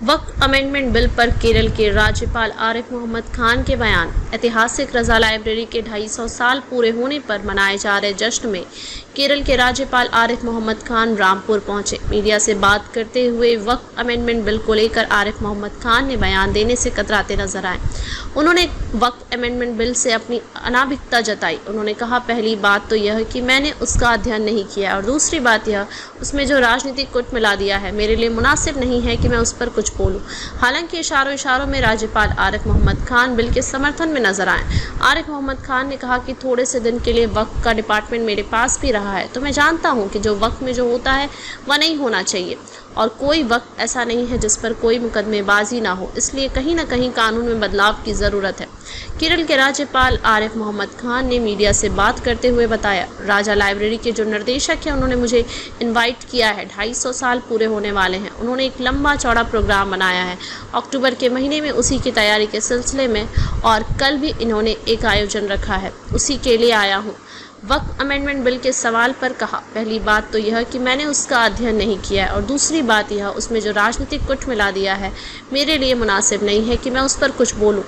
वक्फ amendment bill पर केरल के राज्यपाल आरिफ मोहम्मद खान के बयान। ऐतिहासिक रजा लाइब्रेरी के 250 साल पूरे होने पर मनाए जा रहे जश्न में केरल के राज्यपाल आरिफ मोहम्मद खान रामपुर पहुंचे। मीडिया से बात करते हुए वक्फ अमेंडमेंट बिल को लेकर आरिफ मोहम्मद खान ने बयान देने से कतराते नजर आए। उन्होंने वक्फ अमेंडमेंट बिल से अपनी अनाभिकता जताई। उन्होंने कहा, पहली बात तो यह कि मैंने उसका अध्ययन नहीं किया और दूसरी बात यह उसमें जो राजनीतिक कुट मिला दिया है मेरे लिए मुनासिब नहीं है कि मैं उस पर कुछ बोलूं। हालांकि इशारों में राज्यपाल आरिफ मोहम्मद खान बिल के समर्थन में नजर आए। आरिफ मोहम्मद खान ने कहा कि थोड़े से दिन के लिए वक्फ का डिपार्टमेंट मेरे पास भी रहा है, तो मैं जानता हूं कि जो वक्फ में जो होता है वह नहीं होना चाहिए और कोई वक्त ऐसा नहीं है जिस पर कोई मुकदमेबाजी ना हो, इसलिए कहीं ना कहीं कानून में बदलाव की ज़रूरत है। केरल के राज्यपाल आरिफ मोहम्मद खान ने मीडिया से बात करते हुए बताया, राजा लाइब्रेरी के जो निर्देशक हैं उन्होंने मुझे इनवाइट किया है। 250 साल पूरे होने वाले हैं। उन्होंने एक लंबा चौड़ा प्रोग्राम बनाया है अक्टूबर के महीने में, उसी की तैयारी के सिलसिले में, और कल भी इन्होंने एक आयोजन रखा है, उसी के लिए आया हूँ। वक्फ अमेंडमेंट बिल के सवाल पर कहा, पहली बात तो यह कि मैंने उसका अध्ययन नहीं किया है और दूसरी बात यह उसमें जो राजनीतिक कुट मिला दिया है मेरे लिए मुनासिब नहीं है कि मैं उस पर कुछ बोलूं।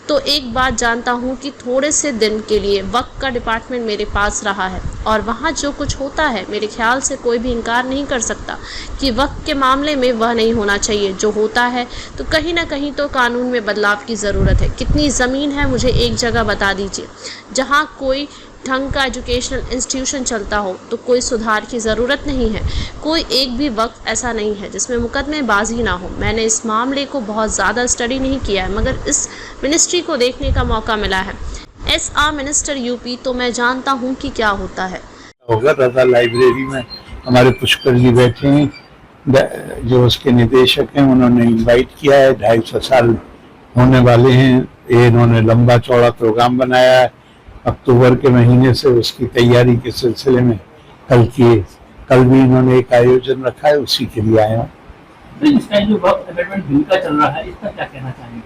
तो एक बात जानता हूं कि थोड़े से दिन के लिए वक्फ का डिपार्टमेंट मेरे पास रहा है और वहां जो कुछ होता है मेरे ख्याल से कोई भी इनकार नहीं कर सकता कि वक्फ के मामले में वह नहीं होना चाहिए जो होता है, तो कहीं ना कहीं तो कानून में बदलाव की ज़रूरत है। कितनी ज़मीन है मुझे एक जगह बता दीजिए जहाँ कोई ढंग का एजुकेशनल इंस्टीट्यूशन चलता हो, तो कोई सुधार की ज़रूरत नहीं है। कोई एक भी वक्त ऐसा नहीं है जिसमें मुकदमेबाजी ना हो। मैंने इस मामले को बहुत ज़्यादा स्टडी नहीं किया है, मगर इस मिनिस्ट्री को देखने का मौका मिला है। एसआर मिनिस्टर यूपी, तो मैं जानता हूँ कि क्या होता है। रजा लाइब्रेरी में हमारे पुष्कर जी बैठे हैं, जो उसके निदेशक हैं, उन्होंने इन्वाइट किया है। 250 साल होने वाले हैं। ये इन्होंने लंबा चौड़ा प्रोग्राम बनाया है अक्टूबर के महीने से, उसकी तैयारी के सिलसिले में कल भी इन्होंने एक आयोजन रखा है, उसी के लिए आया हूँ। इसका जो वक्फ अमेंडमेंट बिल का चल रहा है, इसका क्या कहना चाहेंगे?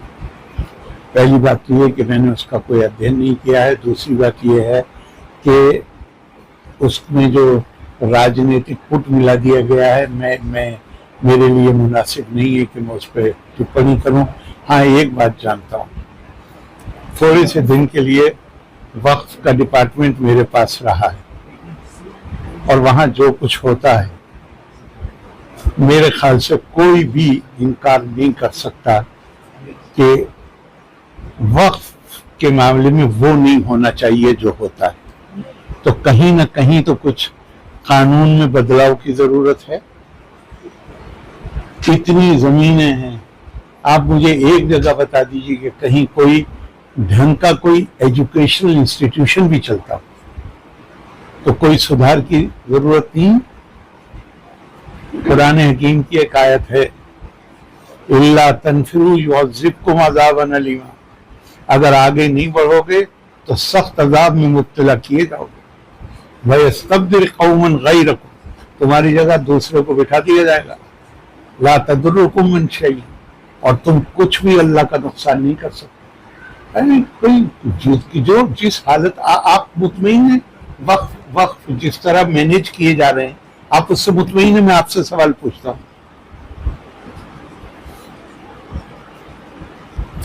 पहली बात तो ये कि मैंने उसका कोई अध्ययन नहीं किया है। दूसरी बात ये है कि उसमें जो राजनीतिक पुट मिला दिया गया है मैं मेरे लिए मुनासिब नहीं है कि मैं उस पर टिप्पणी करूं। हाँ, एक बात जानता हूँ, थोड़े से दिन के लिए वक्फ का डिपार्टमेंट मेरे पास रहा है और वहां जो कुछ होता है मेरे ख्याल से कोई भी इनकार नहीं कर सकता कि वक्फ के मामले में वो नहीं होना चाहिए जो होता है। तो कहीं ना कहीं तो कुछ कानून में बदलाव की जरूरत है। इतनी जमीनें हैं, आप मुझे एक जगह बता दीजिए कि कहीं कोई ढंग का कोई एजुकेशनल इंस्टीट्यूशन भी चलता हो, तो कोई सुधार की जरूरत नहीं। कुरान हकीम की एक आयत है, इल्ला तनफिरू युअज़्ज़िबकुम अज़ाबन अलीमा, अगर आगे नहीं बढ़ोगे तो सख्त अजाब में मुब्तला किए जाओगे। वयस्तब्दिल कौमन गैरकुम, तुम्हारी जगह दूसरे को बिठा दिया जाएगा। ला तदुर्रुकुम मिन शै, और तुम कुछ भी अल्लाह का नुकसान नहीं कर सकते। कोई जो जिस हालत आप मुतमईन हैं, वक्फ जिस तरह मैनेज किए जा रहे हैं, आप उससे मुतमईन हैं? मैं आपसे सवाल पूछता हूं।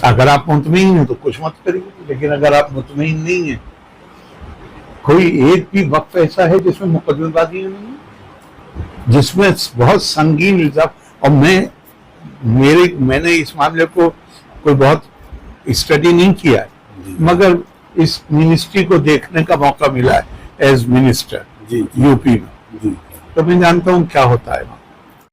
अगर आप मुतमईन हैं तो कुछ मत करिए, लेकिन अगर आप मुतमईन नहीं हैं, कोई एक भी वक्फ ऐसा है जिसमें मुकदमेबाजी नहीं है, जिसमें बहुत संगीन इल्जाम। और मैंने इस मामले को कोई बहुत स्टडी नहीं किया है, मगर इस मिनिस्ट्री को देखने का मौका मिला है एज मिनिस्टर यूपी में, तो मैं जानता हूँ क्या होता है।